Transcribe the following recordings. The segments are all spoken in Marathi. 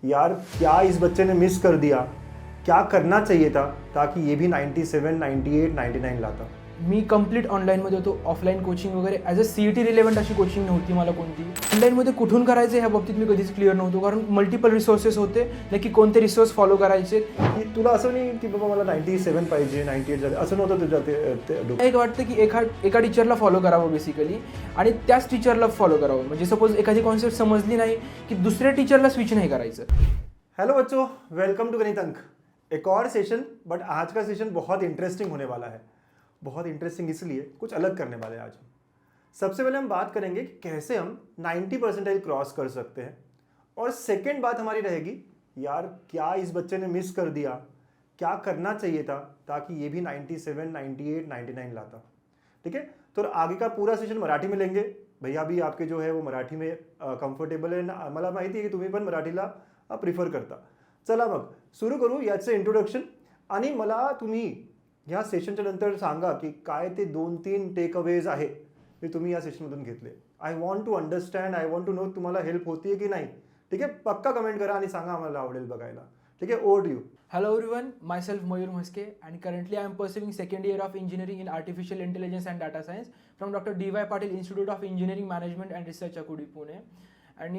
यार क्या इस बच्चे ने मिस कर दिया, क्या करना चाहिए था ताकि ये भी 97, 98, 99 लाता. मी कंप्लीट ऑनलाईनमध्ये होतो. ऑफलाईन कोचिंग वगैरे ॲज अ CET रिलेव्हंट अशी कोचिंग नव्हती मला कोणती. ऑनलाईनमध्ये कुठून करायचं ह्या बाबतीत मी कधीच क्लिअर नव्हतो, कारण मल्टिपल रिसोर्सेस होते. नक्की कोणते रिसोर्स फॉलो करायचे की तुला असं नाही की बाबा मला 97 पाहिजे, 98 झाले असं नव्हतं तुझ्या ते एक वाटतं की एका टीचरला फॉलो करावं बेसिकली, आणि त्याच टीचरला फॉलो करावं. म्हणजे सपोज एखादी कॉन्सेप्ट समजली नाही की दुसऱ्या टीचरला स्विच नहीं करायचं. हेलो बच्चों, वेलकम टू गणित अंक. एक और सेशन, बट आज का सेशन बहुत इंटरेस्टिंग होने वाला है. बहुत इंटरेस्टिंग इसलिए कुछ अलग करने वाले हैं आज हम. सबसे पहले हम बात करेंगे कि कैसे हम 90 परसेंटाइल क्रॉस कर सकते हैं. और सेकेंड बात हमारी रहेगी, यार क्या इस बच्चे ने मिस कर दिया, क्या करना चाहिए था ताकि ये भी 97, 98, 99 लाता. ठीक है. तो आगे का पूरा सेशन मराठी में लेंगे. भैया भी आपके जो है वो मराठी में कम्फर्टेबल आहे ना. मला माहिती आहे की तुम्ही पण मराठीला प्रिफर करता. चला मग सुरू करू याचं इंट्रोडक्शन. आणि मला तुम्ही ह्या सेशनच्या नंतर सांगा की काय ते 2-3 टेक अवेज आहे ते तुम्ही या सेशनमधून घेतले. I want to understand, I want to know तुम्हाला हेल्प होतीये की नाही. ठीक आहे. पक्का कमेंट करा आणि सांगा, आम्हाला आवडेल बघायला. ठीक आहे. Over to you. Hello everyone, myself Mayur Mhaske, and currently I am pursuing second year of engineering in artificial intelligence and data science from Dr. D.Y. Patil Institute of Engineering Management and Research, Akudi, Pune. And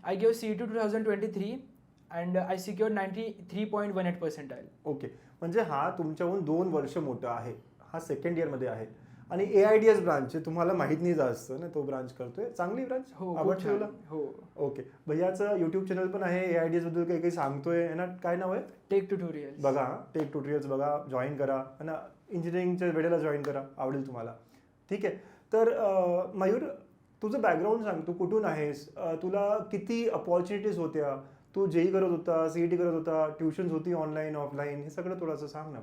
I gave CET 2023 and I secured 93.18 percentile. Okay. म्हणजे हा तुमच्याहून 2 वर्ष मोठा आहे. हा सेकंड इयरमध्ये आहे आणि AIDS ब्रांच तुम्हाला माहित नाही जास्त ना, तो ब्रांच करतोय. चांगली ब्रांच आवडते तुला? हो. ओके. भैयाचं यूट्यूब चॅनल पण आहे, AIDS बद्दल काही काही सांगतोय ना. काय नाव आहे? Tech tutorial. बघा, टेक ट्युटोरियल्स बघा, जॉईन करा आणि इंजिनिअरिंगच्या वेळेला जॉईन करा, आवडेल तुम्हाला. ठीक आहे. तर मयूर, तुझं बॅकग्राऊंड सांग. तू कुठून आहेस, तुला किती अपॉर्च्युनिटीज होत्या, तू JEE करत होता, CET करत होता, ट्युशन्स होती ऑनलाईन ऑफलाईन, हे सगळं थोडंसं सांग ना.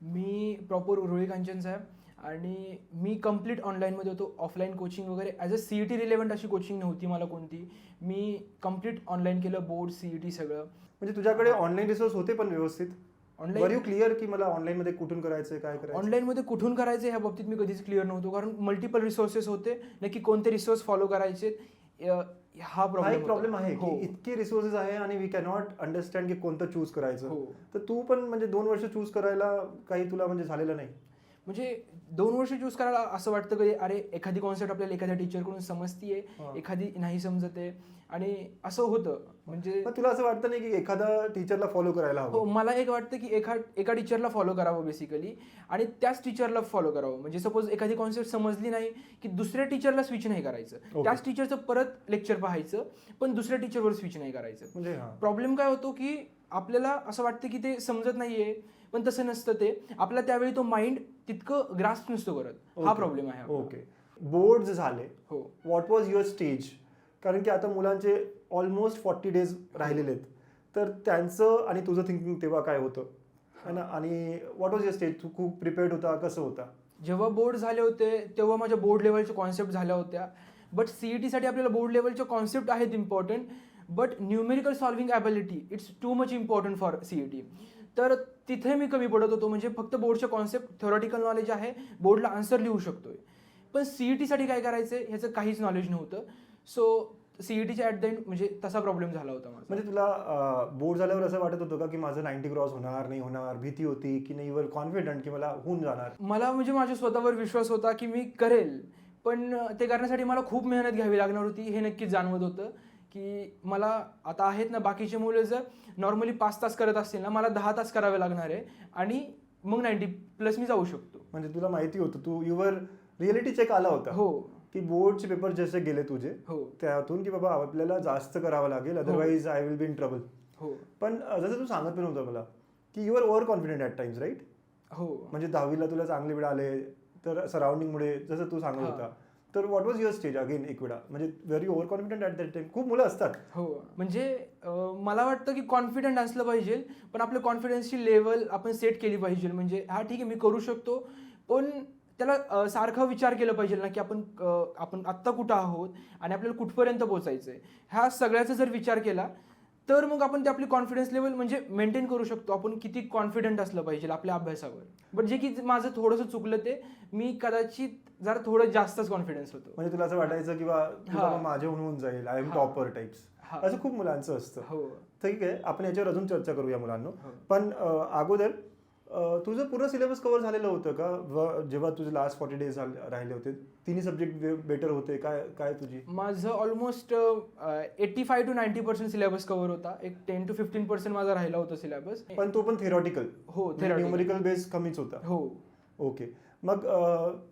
मी प्रॉपर उरुळी कांचनचा आहे आणि मी कंप्लीट ऑनलाईनमध्ये होतो. ऑफलाईन कोचिंग वगैरे ॲज अ CET रिलेव्हंट अशी कोचिंग नव्हती मला कोणती. मी कंप्लीट ऑनलाईन केलं, बोर्ड CET सगळं. म्हणजे तुझ्याकडे ऑनलाईन रिसोर्स होते पण व्यवस्थित? ऑनलाईन वर यू क्लिअर की मला ऑनलाईनमध्ये कुठून करायचं, काय करायचं? ऑनलाईनमध्ये कुठून करायचं ह्या बाबतीत मी कधीच क्लिअर नव्हतो, कारण मल्टिपल रिसोर्सेस होते. नक्की कोणते रिसोर्स फॉलो करायचे हा प्रॉब्लेम आहे की इतके रिसोर्सेस आहे आणि वी कॅनॉट अंडरस्टँड की कोणतं चूज करायचं. तर तू पण म्हणजे 2 वर्ष चूज करायला काही तुला म्हणजे झालेलं नाही? म्हणजे 2 वर्ष चूज करायला असं वाटतं की अरे एखादी कॉन्सेप्ट आपल्याला एखाद्या टीचरकडून समजतीये, एखादी नाही समजते, आणि असं होतं. म्हणजे तुला असं वाटतं नाही की एखादा टीचरला फॉलो करायला हवं? हो, मला एक वाटतं की एका टीचरला फॉलो करावं बेसिकली, आणि त्याच टीचरला फॉलो करावं. म्हणजे सपोज एखादी कॉन्सेप्ट समजली नाही की दुसऱ्या टीचरला स्विच नाही करायचं. त्याच टीचरचं परत लेक्चर पाहायचं, पण दुसऱ्या टीचरवर स्विच नाही करायचं. म्हणजे प्रॉब्लेम काय होतो की आपल्याला असं वाटतं की ते समजत नाहीये, पण तसं नसतं. ते आपला त्यावेळी तो माइंड तितकं ग्रास्प नसतो करत. हा प्रॉब्लेम आहे. ओके. बोर्ड झाले. हो. What was your stage? कारण की आता मुलांचे ऑलमोस्ट 40 डेज राहिलेले आहेत. तर त्यांचं आणि तुझं थिंकिंग तेव्हा काय होतं है ना, आणि व्हॉट वॉज युअर स्टेज? तू खूप प्रिपेअर्ड होता, कसं होता? जेव्हा बोर्ड झाले होते तेव्हा माझ्या बोर्ड लेवलच्या कॉन्सेप्ट झाल्या होत्या. बट CETसाठी आपल्याला बोर्ड लेवलच्या कॉन्सेप्ट आहेत important, but numerical solving ability it's too much important for CET. तर तिथे मी कमी पडत होतो. म्हणजे फक्त बोर्डचे कॉन्सेप्ट, थेरॉटिकल नॉलेज आहे, बोर्डला आन्सर लिहू शकतोय, पण CETसाठी काय करायचं ह्याचं काहीच नॉलेज नव्हतं. सो CETच्या ॲट द एंड म्हणजे तसा प्रॉब्लेम झाला होता माझा. म्हणजे तुला बोर्ड झाल्यावर असं वाटत होतं का की माझं 90 क्रॉस होणार नाही होणार, भीती होती की नाही, वर कॉन्फिडंट की मला होऊन जाणार? मला म्हणजे माझ्या स्वतःवर विश्वास होता की मी करेल, पण ते करण्यासाठी मला खूप मेहनत घ्यावी लागणार होती. हे नक्कीच जाणवत होतं की मला आता आहेत ना, बाकीचे मुलं जर नॉर्मली 5 तास करत असतील ना, मला 10 तास करावे लागणार आहे, आणि मग 90+ मी जाऊ शकतो. म्हणजे तुला माहिती होतं, तू युवर रिअलिटी चेक आला होता. हो. की बोर्डचे पेपर जसे गेले तुझे, हो, त्यातून की बाबा आपल्याला जास्त करावं लागेल, otherwise I will be in trouble. हो. पण जसं तू सांगत पण होतं मला की you are over confident at times, right? हो. म्हणजे 10वीला तुला चांगले वेळ आले तर सराउंडिंगमुळे, जसं तू सांगत होता. तर what was your stage again एक वेळा? म्हणजे very over confident at that time. खूप मुलं असतात. हो. म्हणजे मला वाटतं की कॉन्फिडंट असलं पाहिजे, पण आपल्या कॉन्फिडन्सची लेवल आपण सेट केली पाहिजे. म्हणजे हा ठीक आहे, मी करू शकतो, पण त्याला सारखा विचार केला पाहिजे ना की आपण आत्ता कुठं आहोत आणि आपल्याला कुठपर्यंत पोहोचायचं आहे. ह्या सगळ्याचा जर विचार केला तर मग आपण ते आपली कॉन्फिडन्स लेवल म्हणजे मेंटेन करू शकतो. आपण किती कॉन्फिडंट असलं पाहिजे आपल्या अभ्यासावर. बट जे की माझं थोडंसं चुकलं, ते मी कदाचित जरा थोडं जास्तच कॉन्फिडन्स होतो. म्हणजे तुला असं वाटायचं की माझे होऊन जाईल, आय एम टॉपर टाइप्स. हा. असं खूप मुलांचं असतं. हो. ठीक आहे, आपण याच्यावर अजून चर्चा करूया मुलांनो. हो. पण अगोदर तुझं पूर्ण सिलेबस कव्हर झालेलं होतं का जेव्हा तुझे लास्ट 40 डेज राहिले होते? तिन्ही सब्जेक्ट बेटर होते काय काय तुझी? माझं ऑलमोस्ट 85 to 90% सिलेबस कव्हर होता. एक 10 to 15% माझा राहिला होता सिलेबस. पण तो पण थेरॉटिकल? हो, theoretical. न्यूमेरिकल बेस कमीच होता? हो. ओके. मग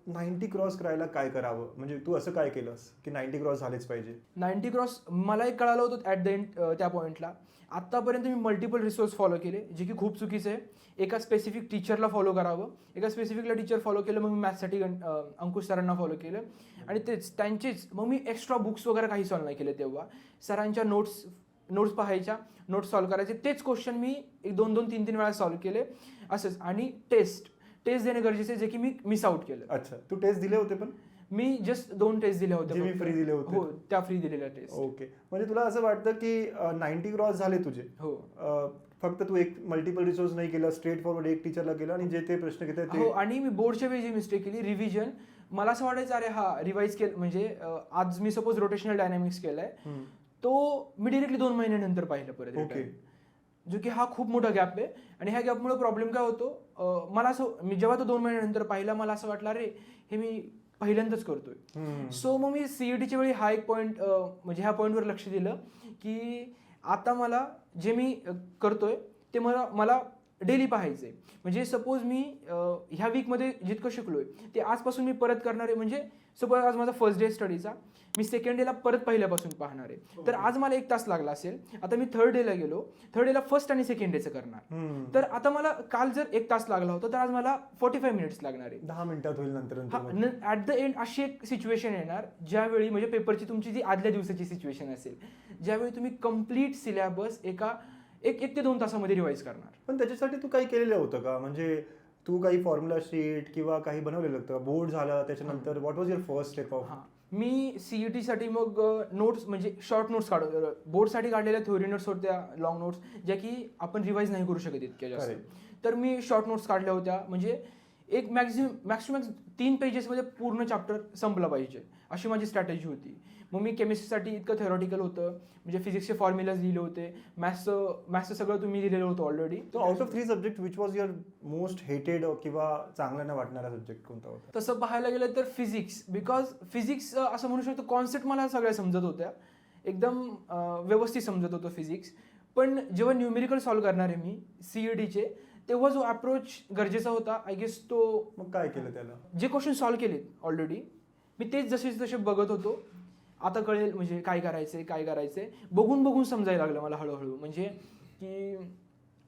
90 क्रॉस करायला काय करावं? म्हणजे तू असं काय केलंस की 90 क्रॉस झालेच पाहिजे? 90 क्रॉस मला एक कळालं होतं ॲट द एंड त्या पॉईंटला. आत्तापर्यंत मी मल्टिपल रिसोर्स फॉलो केले, जे की खूप चुकीचं आहे. एका स्पेसिफिक टीचरला फॉलो करावं, एका स्पेसिफिकला टीचर फॉलो केलं, मग मी मॅथ्ससाठी अंकुश सरांना फॉलो केलं आणि तेच त्यांचेच मग मी एक्स्ट्रा बुक्स वगैरे काही सॉल्व नाही केले. तेव्हा सरांच्या नोट्स पाहायच्या, नोट्स सॉल्व करायचे, तेच क्वेश्चन मी 2-2, 3-3 वेळा सॉल्व केले असंच. आणि टेस्ट देणे गरजेचे, जे की मी मिस आउट केलं. अच्छा, तू टेस्ट दिले होते? पण मी जस्ट 2 टेस्ट दिले होते. जे मी फ्री दिले होते? हो, त्या फ्री दिलेल्या टेस्ट. ओके. म्हणजे तुला असं वाटतं की 90 क्रॉस झाले तुझे? हो. फक्त तू एक मल्टिपल रिसोर्स नाही केलं, स्ट्रेट फॉरवर्ड एक टीचरला केलं आणि जे ते प्रश्न घेतात ते? हो. आणि मी बोर्डच्या वेळी जी मिस्टेक केली, रिव्हिजन. मला असं वाटायचं अरे हा रिवाईज केलं म्हणजे आज मी सपोज रोटेशनल डायनॅमिक्स केलाय, तो मी डिरेक्टली 2 महिन्यानंतर पाहिलं परत. ओके. जो की हा खूप मोठा गॅप आहे. आणि ह्या गॅपमुळे प्रॉब्लेम काय होतो, मला असं मी जेव्हा तो 2 महिन्यानंतर पाहिला, मला असं वाटलं अरे हे मी पहिल्यांदाच करतोय. सो मग मी सीईटीच्या वेळी हा एक पॉईंट म्हणजे ह्या पॉईंटवर लक्ष दिलं की आता मला जे मी करतोय ते मला डेली पाहायचंय. म्हणजे सपोज मी ह्या वीकमध्ये जितकं शिकलोय ते आजपासून मी परत करणार आहे. म्हणजे सपोज आज माझा फर्स्ट डे स्टडीचा, मी सेकंड डेला परत पहिल्यापासून पाहणार आहे. तर आज मला 1 तास लागला असेल, आता मी थर्ड डेला गेलो, थर्ड डेला फर्स्ट आणि सेकंड डेचं करणार. तर आता मला काल जर 1 तास लागला होता, तर आज मला 45 मिनिट्स लागणार आहे. 10 मिनिटात होईल नंतर. ऍट द एंड अशी एक सिच्युएशन येणार ज्यावेळी म्हणजे पेपरची तुमची जी आदल्या दिवसाची सिच्युएशन असेल, ज्यावेळी तुम्ही कम्प्लीट सिलेबस एक ते 2 तासामध्ये रिवाईज करणार. पण त्याच्यासाठी तू काही केलेलं होतं का? म्हणजे तू काही फॉर्म्युला शीट किंवा काही बनवलेलं होतं का? बोर्ड झाला त्याच्यानंतर what was your first step of? मी सीईटीसाठी मग नोट्स म्हणजे शॉर्ट नोट्स बोर्डसाठी काढलेल्या थ्योरी नोट्स होत्या, लॉंग नोट्स, ज्या की आपण रिवाईज नाही करू शकत इतक्या जास्त. तर मी शॉर्ट नोट्स काढल्या होत्या. म्हणजे एक मॅक्सिमम 3 पेजेसमध्ये पूर्ण चॅप्टर संपला पाहिजे, अशी माझी स्ट्रॅटेजी होती. मग मी केमिस्ट्रीसाठी इतकं थेरॉटिकल होतं, म्हणजे फिजिक्सचे फॉर्म्युलाज लिहिले होते, मॅथ्सचं सगळं तुम्ही दिलेलं होतं ऑलरेडी. तो out of 3 subject which was your most हेटेड किंवा चांगला न वाटणारा सब्जेक्ट कोणता होता? तसं पाहायला गेलं तर फिजिक्स. बिकॉज फिजिक्स असं म्हणू शकतो कॉन्सेप्ट मला सगळ्या समजत होत्या, एकदम व्यवस्थित समजत होतं फिजिक्स. पण जेव्हा न्यूमेरिकल सॉल्व्ह करणार आहे मी सीईटीचे, तेव्हा जो अप्रोच गरजेचा होता आय गेस तो. मग काय केलं त्याला? जे क्वेश्चन सॉल्व्ह केलेत ऑलरेडी मी तेच जसे बघत होतो. आता कळेल म्हणजे काय करायचंय बघून समजायला लागलं मला हळूहळू. म्हणजे की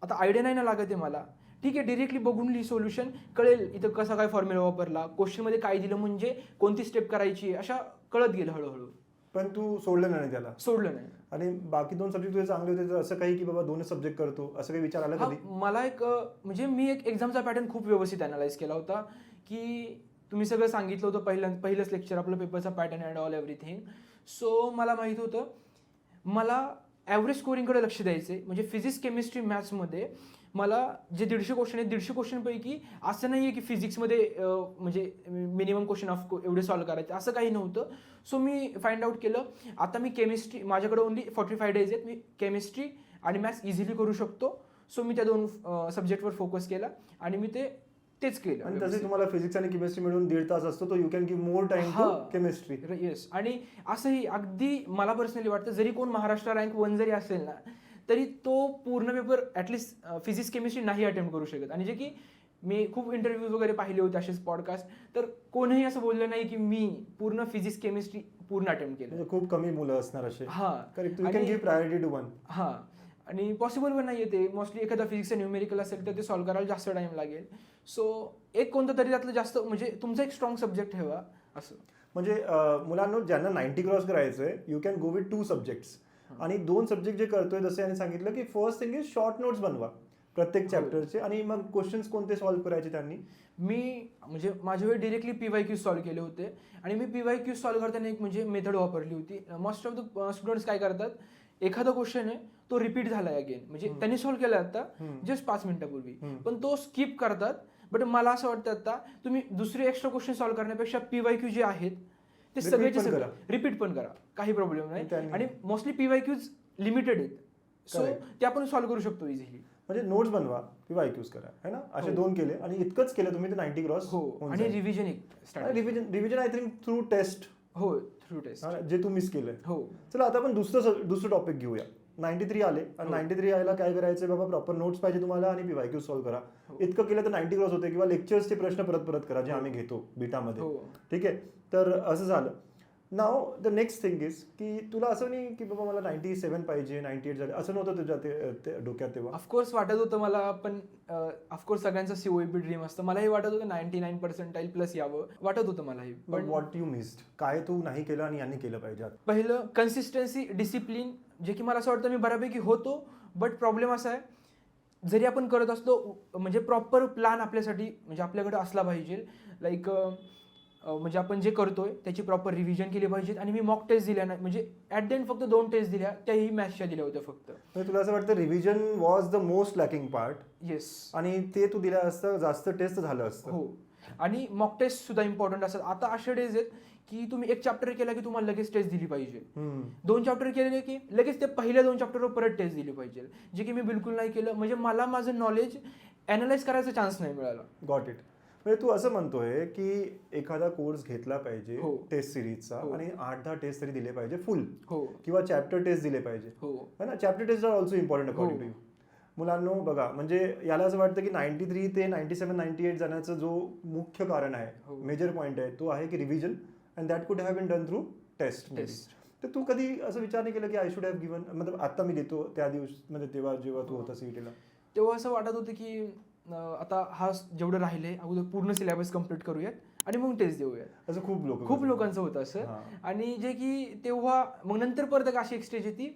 आता आयडिया नाही ना लागत आहे मला, ठीक आहे डिरेक्टली बघून लिही सोल्युशन, कळेल इथं कसा काय फॉर्म्युला वापरला, क्वेश्चनमध्ये काय दिलं म्हणजे कोणती स्टेप करायची, अशा कळत गेलं हळूहळू. पण तू सोडलं नाही त्याला? सोडलं नाही. आणि बाकी 2 सब्जेक्ट तुझे चांगले होते, तर असं काही की बाबा 2 सब्जेक्ट करतो असं काही विचार आला कधी? मला एक म्हणजे मी एक एक्झामचा पॅटर्न खूप व्यवस्थित अनालाइज केला होता की तुम्ही सगळं सांगितलं होतं पहिलंच लेक्चर आपलं पेपरचा pattern and all everything. So मला माहीत होतं मला ॲव्हरेज स्कोरिंगकडे लक्ष द्यायचं आहे. म्हणजे फिजिक्स, केमिस्ट्री, मॅथ्समध्ये मला जे 150 क्वेश्चन आहेत 150 क्वेश्चनपैकी असं नाही आहे की फिजिक्समध्ये म्हणजे मिनिमम क्वेश्चन ऑफ एवढे सॉल्व्ह करायचे, असं काही नव्हतं. सो मी फाइंड आउट केलं आता मी केमिस्ट्री, माझ्याकडे ओनली 45 डेज आहेत, मी केमिस्ट्री आणि मॅथ्स इझिली करू शकतो. सो मी त्या 2 सब्जेक्टवर फोकस केला आणि मी तेच केलं. आणि तसे तुम्हाला फिजिक्स आणि केमिस्ट्री मिळून 1.5 तास असतो, तो you can give more time to chemistry. Yes. आणि असंही अगदी मला पर्सनली वाटतं जरी कोण महाराष्ट्र रँक 1 जरी असेल ना, तरी तो पूर्ण पेपर ॲटलिस्ट फिजिक्स केमिस्ट्री नाही अटेम्प्ट करू शकत. आणि जे की मी खूप इंटरव्ह्यूज वगैरे पाहिले होते असेच पॉडकास्ट, तर कोणीही असं बोललं नाही की मी पूर्ण फिजिक्स केमिस्ट्री पूर्ण अटेम्प्ट केलं. म्हणजे खूप कमी मुलं असणार असे. Correct. You can give priority to one. आणि पॉसिबल पण नाही ते. मोस्टली एखादा फिजिक्स न्यूमेरिकल असेल तर ते सॉल्व्ह करायला जास्त टाइम लागेल. सो एक कोणतं तरी त्यातलं जास्त म्हणजे तुमचा एक स्ट्रॉंग सब्जेक्ट ठेवा असं. म्हणजे मुलांना ज्यांना 90 क्रॉस करायचंय you can go with 2 subjects. आणि 2 सब्जेक्ट जे करतोय जसे यांनी सांगितलं की first thing is short notes बनवा प्रत्येक चॅप्टरचे. आणि मग क्वेश्चन्स कोणते सॉल्व्ह करायचे त्यांनी? मी म्हणजे माझ्या वेळी डिरेक्टली PYQ सॉल्व्ह केले होते. आणि मी PYQ सॉल्व्ह करताना एक म्हणजे मेथड वापरली होती. मोस्ट ऑफ द स्टुडंट्स काय करतात, एखादा क्वेश्चन आहे तो रिपीट झालाय अगेन, म्हणजे त्यांनी सॉल्व्ह केला आता जस्ट 5 मिनिटापूर्वी, पण तो स्किप करतात. बट मला असं वाटतं आता तुम्ही दुसरे एक्स्ट्रा क्वेश्चन सॉल्व्ह करण्यापेक्षा PYQ जे आहेत ते सगळेचे सगळे रिपीट पण करा, काही प्रॉब्लेम नाही. आणि मोस्टली PYQs लिमिटेड आहेत. So Correct. ते आपण सॉल्व्ह करू शकतो इझिली. म्हणजे नोट्स बनवा किंवा IQs करा है ना, असे हो. 2 केले आणि इतकंच केलं तुम्ही ते 90 क्रॉस हो, आणि रिव्हिजन एक start. Revision I think through test हो, थ्रू टेस्ट. जे तू मिस केलंय. हो. चला आता आपण दुसरं टॉपिक घेऊया. 93 आले आणि हो. 93 यायला काय करायचं बाबा, प्रॉपर नोट्स पाहिजे तुम्हाला आणि PYQ सॉल्व्ह करा. हो. इतकं केलं तर 90 क्रॉस होते किंवा लेक्चर्सचे प्रश्न परत करा जे आम्ही घेतो बीटामध्ये. हो. ठीक आहे, तर असं झालं. नाव द नेक्स्ट थिंग इज की तुला असं नाही की बाबा मला 97 पाहिजे, 98 झाले, असं नव्हतं तुझ्या ते डोक्यात तेव्हा? ऑफकोर्स वाटत होतं मला, पण ऑफकोर्स सगळ्यांचं COEP ड्रीम असतं. मलाही वाटत होतं 99 पर्सेंटाईल प्लस यावं, वाटत होतं मलाही. पण व्हॉट यू मिस्ड, काय तू नाही केलं आणि यांनी केलं पाहिजे? पहिलं कन्सिस्टन्सी, डिसिप्लिन, जे की मला असं वाटतं मी बऱ्यापैकी होतो. बट प्रॉब्लेम असा आहे, जरी आपण करत असतो म्हणजे प्रॉपर प्लॅन आपल्यासाठी म्हणजे आपल्याकडे असला पाहिजे. लाईक म्हणजे आपण जे करतोय त्याची प्रॉपर रिव्हिजन केली पाहिजे. आणि मी मॉक टेस्ट दिल्या नाही, म्हणजे ॲट द एंड फक्त 2 टेस्ट दिल्या, त्याही मॅथ्सच्या दिल्या होत्या फक्त. म्हणजे तुला असं वाटतं revision was the most lacking part? Yes. आणि ते तू दिलं असतं जास्त टेस्ट झालं असतं. हो, आणि मॉक टेस्ट सुद्धा इम्पॉर्टंट असतात. आता असे डेज आहेत की तुम्ही एक चॅप्टर केला की तुम्हाला लगेच टेस्ट दिली पाहिजे. 2 चॅप्टर केले की लगेच ते पहिल्या 2 चॅप्टरवर परत टेस्ट दिली पाहिजे, जे की मी बिलकुल नाही केलं. म्हणजे मला माझं नॉलेज अॅनालाइज करायचा चान्स नाही मिळाला. Got it. म्हणजे तू असं म्हणतोय की एखादा कोर्स घेतला पाहिजे हो. टेस्ट सिरीजचा हो. आणि 8-10 टेस्ट तरी दिले पाहिजे फुल, हो. किंवा चॅप्टर टेस्ट दिले पाहिजे. हो. है ना, chapter test are also important according to हो. यू. मुलांनो बघा, म्हणजे याला असं वाटतं की 93 ते 97, 98 जाण्याचं जो मुख्य कारण आहे, हो. मेजर पॉईंट आहे, तो आहे की revision, and that could have been done through test. तर तू कधी असं विचार नाही केला की आय शुड हॅव गिवन, मतलब आता मी देतो त्या दिवस म्हणजे तेव्हा जेव्हा तू होता CET ला? तेव्हा असं वाटत होतं की आता हा जेवढं राहिले अगोदर पूर्ण सिलेबस कम्प्लीट करूयात आणि मग टेस्ट देऊयात. असं खूप लोकांचं होतं असं. आणि जे की तेव्हा मग नंतर परत अशी एक स्टेज येते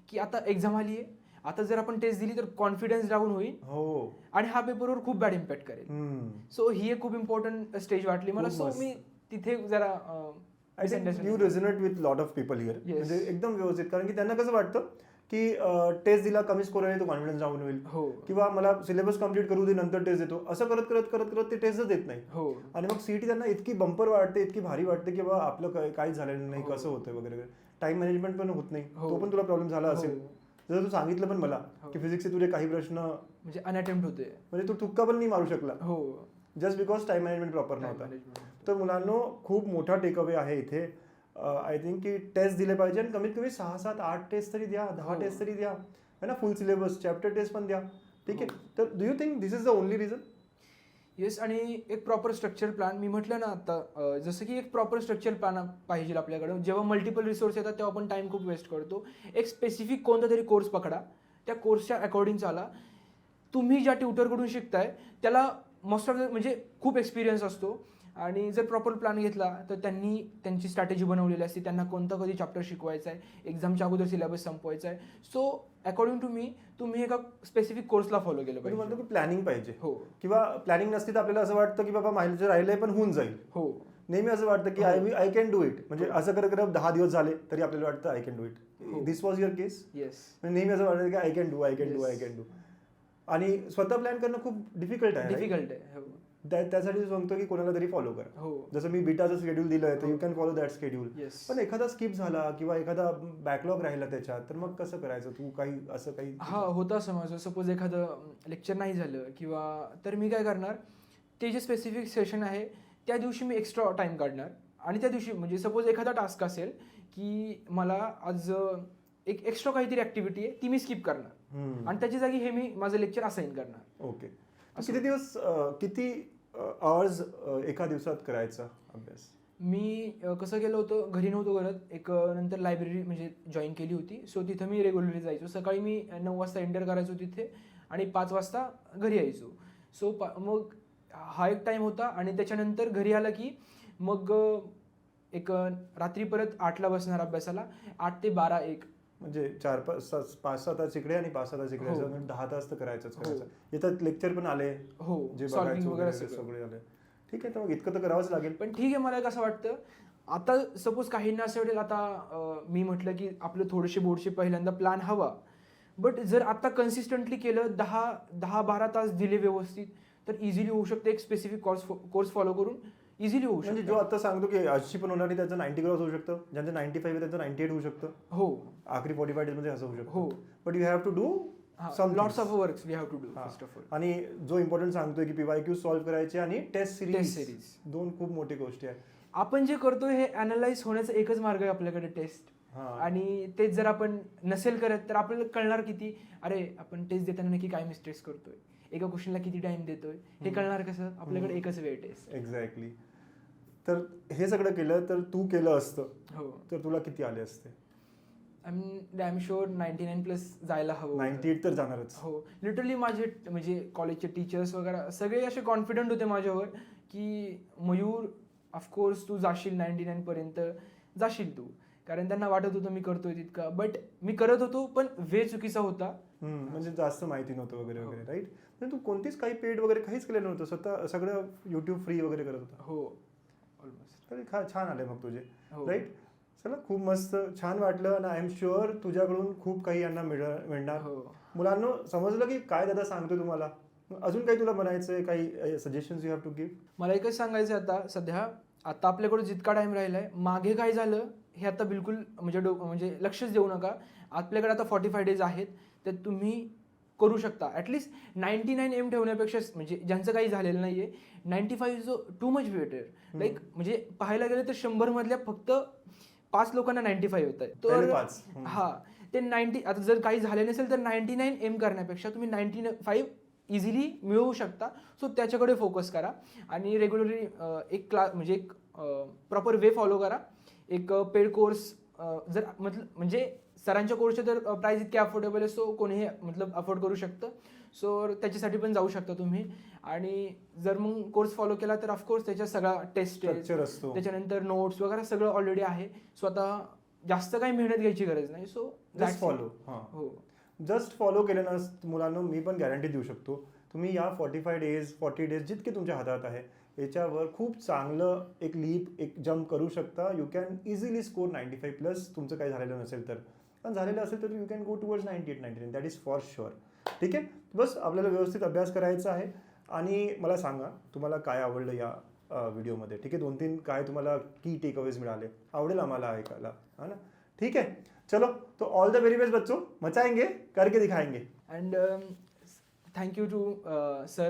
की आता एक्झाम आली आहे, आता जर आपण टेस्ट दिली तर कॉन्फिडन्स डाऊन होईल. हो. आणि हा पेपरवर खूप बॅड इम्पॅक्ट करेल. सो ही एक खूप इम्पॉर्टंट स्टेज वाटली मला. सो मी तिथे जरा I think you resonate with lot of people here. म्हणजे एकदम व्यवस्थित, कारण की त्यांना कसं वाटतं की टेस्ट दिला कमी स्कोर आहे तो कॉन्फिडन्स डाऊन होईल, किंवा मला सिलेबस कम्प्लीट करू दे नंतर टेस्ट देतो, असं करत करत करत करत ते टेस्टच देत नाही. आणि मग CET त्यांना इतकी बंपर वाटते, इतकी भारी वाटते की बाबा आपलं काहीच झालेलं नाही, कसं होतं वगैरे. टाइम मॅनेजमेंट पण होत नाही, तो पण तुला प्रॉब्लेम झाला असेल. जर तू सांगितलं पण मला की फिजिक्सचे तुझे काही प्रश्न म्हणजे अनअटेम्प्ट होते, म्हणजे तू तुक्का पण नाही मारू शकला, हो, just because time management proper नव्हता. तर मुलांनो खूप मोठा टेकअवे आहे इथे. आय थिंक की टेस्ट दिले पाहिजे आणि कमीत कमी 6, 7, 8 टेस्ट तरी द्या, 10 टेस्ट तरी द्या, है ना, फुल सिलेबस चॅप्टर टेस्ट पण द्या. ठीक आहे. तर do you think this is the only reason? Yes. आणि एक प्रॉपर स्ट्रक्चर प्लॅन, मी म्हटलं ना आता, जसं की एक प्रॉपर स्ट्रक्चर प्लॅन पाहिजे आपल्याकडं. जेव्हा मल्टिपल रिसोर्स येतात तेव्हा आपण टाइम खूप वेस्ट करतो. एक स्पेसिफिक कोणता तरी कोर्स पकडा, त्या कोर्सच्या अकॉर्डिंग चाला. तुम्ही ज्या ट्युटरकडून शिकताय त्याला मोस्ट ऑफ म्हणजे खूप एक्सपिरियन्स असतो, आणि जर प्रॉपर प्लॅन घेतला तर त्यांनी त्यांची स्ट्रॅटेजी बनवलेली असते, त्यांना कोणता कधी चॅप्टर शिकवायचा आहे, एक्झामच्या अगोदर सिलेबस संपवायचा आहे. सो अकॉर्डिंग टू मी तुम्ही एका स्पेसिफिक कोर्सला फॉलो केलं पाहिजे. म्हणतो की प्लॅनिंग पाहिजे. हो. किंवा प्लॅनिंग नसती तर आपल्याला असं वाटतं की बाबा माहिती राहिलंय पण होऊन जाईल. हो. नेहमी असं वाटतं की आय कॅन डू इट, म्हणजे असं करत करत 10 दिवस झाले तरी आपल्याला वाटतं I can do it. This was your case? Yes. नेहमी असं वाटतं की आय कॅन डू. आणि स्वतः प्लॅन करणं खूप डिफिकल्ट आहे. त्यासाठी सांगतो की कोणाला तरी फॉलो करा. जसं मी बीटाचं शेड्यूल दिलंय तर you can follow that schedule. पण एखादा स्किप झाला किंवा एखादा बॅकलॉग राहिला त्याच्यात, तर मग कसं करायचं? तू काही असं काही होतं असं माझं. सपोज एखादं लेक्चर नाही झालं किंवा, तर मी काय करणार, ते जे स्पेसिफिक सेशन आहे त्या दिवशी मी एक्स्ट्रा टाइम काढणार. आणि त्या दिवशी म्हणजे सपोज एखादा टास्क असेल की मला आज एक एक्स्ट्रा काहीतरी ऍक्टिव्हिटी आहे ती मी स्किप करणार, आणि त्याच्या जागी हे मी माझं लेक्चर असाइन करणार. ओके. किती दिवस, किती आवर्स एका दिवसात करायचा अभ्यास? मी कसं केलं होतं, घरी नव्हतो करत, एक नंतर लायब्ररी म्हणजे जॉईन केली होती. सो तिथं मी रेग्युलरली जायचो. सकाळी मी 9 वाजता एंटर करायचो तिथे आणि 5 वाजता घरी यायचो. सो मग हा एक टाईम होता. आणि त्याच्यानंतर घरी आला की मग एक रात्री परत 8ला बसणार अभ्यासाला, 8 ते 12, 1. म्हणजे 5-6 तास इकडे आणि 5-6 तास इकडे, 10 तास तर करायचंच. इथं लेक्चर पण आले, जे बघायचं वगैरे सगळे आले. ठीक आहे, तर मग इतकं तर करावंच लागेल. पण ठीक आहे, मला कसं वाटतं आता सपोज काहींना असं वाटेल, आता मी म्हटलं की आपलं थोडेसे बोर्डचे पहिल्यांदा प्लॅन हवा, बट जर आता कन्सिस्टंटली केलं, 10-12 तास दिले व्यवस्थित, तर इझिली होऊ शकतं. एक स्पेसिफिक कोर्स फॉलो करून इझिली होऊ म्हणजे शकतं. जो आता सांगतो की 80 पण होणार नाही त्याचं 90 क्रॉस होऊ शकतं, ज्यांचं 95 आहे त्याचं 98 होऊ शकतं, हो आखरी 45 डेज मध्ये असं होऊ शकतं. हो. But you have to do lots of works we have to do first of all. आणि जो इम्पॉर्टंट सांगतोय की PYQ सॉल्व्ह करायचे आणि टेस्ट Test सिरीज, series. दोन खूप मोठी गोष्टी आहेत. आपण जे करतोय हे अनालाइज होण्याचा एकच मार्ग आहे आपल्याकडे, टेस्ट. हा. आणि तेच जर आपण नसेल करत तर आपल्याला कळणार किती, अरे आपण टेस्ट देताना नक्की काय मिस्टेक्स करतोय, एका क्वेश्चनला किती टाइम देतोय, हे कळणार कसं, आपल्याकडे एकच वेळ टेस्ट. एक्झॅक्टली. तर हे सगळं केलं तर तू केलं असतं हो. तर तुला किती आले असते? आय एम शुअर 99+ जायला हवं होतं. 98 तर जाणारच. हो लिटरली माझे म्हणजे कॉलेजचे टीचर्स वगैरे सगळे असे कॉन्फिडंट होते माझ्यावर की मयूर ऑफकोर्स तू जाशील 99 पर्यंत जाशील तू, कारण त्यांना वाटत होतं मी करतोय तितका, बट मी करत होतो पण वे चुकीचा होता. म्हणजे जास्त माहिती नव्हतं वगैरे हो. वगैरे, राईट? म्हणजे तू कोणतीच काही पेड वगैरे काहीच केलं नव्हतं, स्वतः सगळं युट्यूब फ्री वगैरे करत होता. हो ऑलमोस्ट. तरी छान आले मग तुझे, हो. राईट? चला खूप मस्त, छान वाटलं आणि आय एम शुअर तुझ्याकडून खूप काही यांना मिळणार. हो. मुलांना समजलं की काय दादा सांगतो तुम्हाला. अजून काही तुला म्हणायचं आहे, काही suggestions you have to give? मला एकच सांगायचं आता सध्या, आता आपल्याकडे जितका टाइम राहिलाय, मागे काय झालं हे आता बिलकुल म्हणजे लक्षच देऊ नका. आपल्याकडे आता 45 डेज आहेत, तर तुम्ही करू शकता. ॲटलिस्ट 99 एम ठेवण्यापेक्षा, म्हणजे ज्यांचं काही झालेलं नाहीये, 95 is too much better. Like म्हणजे पाहायला गेलं तर 100 मधल्या फक्त 5 लोकांना 95 होत आहे. पहिले 5. हा ते 90, आता जर काही झाले नसेल तर 99 एम करण्यापेक्षा तुम्ही 95 इझिली मिळवू शकता. सो त्याच्याकडे फोकस करा आणि रेग्युलरली एक क्लास म्हणजे एक प्रॉपर वे फॉलो करा. एक पेड कोर्स जर म्हणजे सरांच्या कोर्सचे तर प्राईस इतके अफोर्डेबल आहे, सो कोणीही अफोर्ड करू शकतं. सो त्याच्यासाठी पण जाऊ शकता तुम्ही. आणि जर मग कोर्स फॉलो केला तर ऑफकोर्स त्याच्या सगळा टेस्ट स्ट्रक्चर असतो, त्याच्यानंतर नोट्स वगैरे सगळं ऑलरेडी आहे. स्वतः जास्त काही मेहनत घ्यायची गरज नाही. So just follow. हो जस्ट फॉलो केलं ना मुलांना, मी पण गॅरंटी देऊ शकतो, तुम्ही या 45 डेज 40 डेज जितके तुमच्या हातात आहे याच्यावर खूप चांगलं एक लीप, एक जम्प करू शकता. You can easily score 95+. तुमचं काही झालेलं नसेल तर, पण झालेलं असेल तर you can go towards 98 99. That is for sure. ठीक आहे, बस आपल्याला व्यवस्थित अभ्यास करायचा आहे. आणि मला सांगा तुम्हाला काय आवडलं या व्हिडिओमध्ये. ठीक आहे, 2-3 काय तुम्हाला की टेकअवेज मिळाले, आवडेल आम्हाला ऐकायला, है ना? ठीक है, चलो तो ऑल द वेरी बेस्ट बच्चों, मचाएंगे, करके दिखाएंगे. And thank you to sir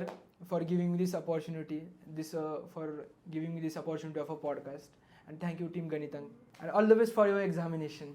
for giving me this opportunity, for giving me this opportunity of a podcast, and thank you team Ganitang, and all the best for your examination.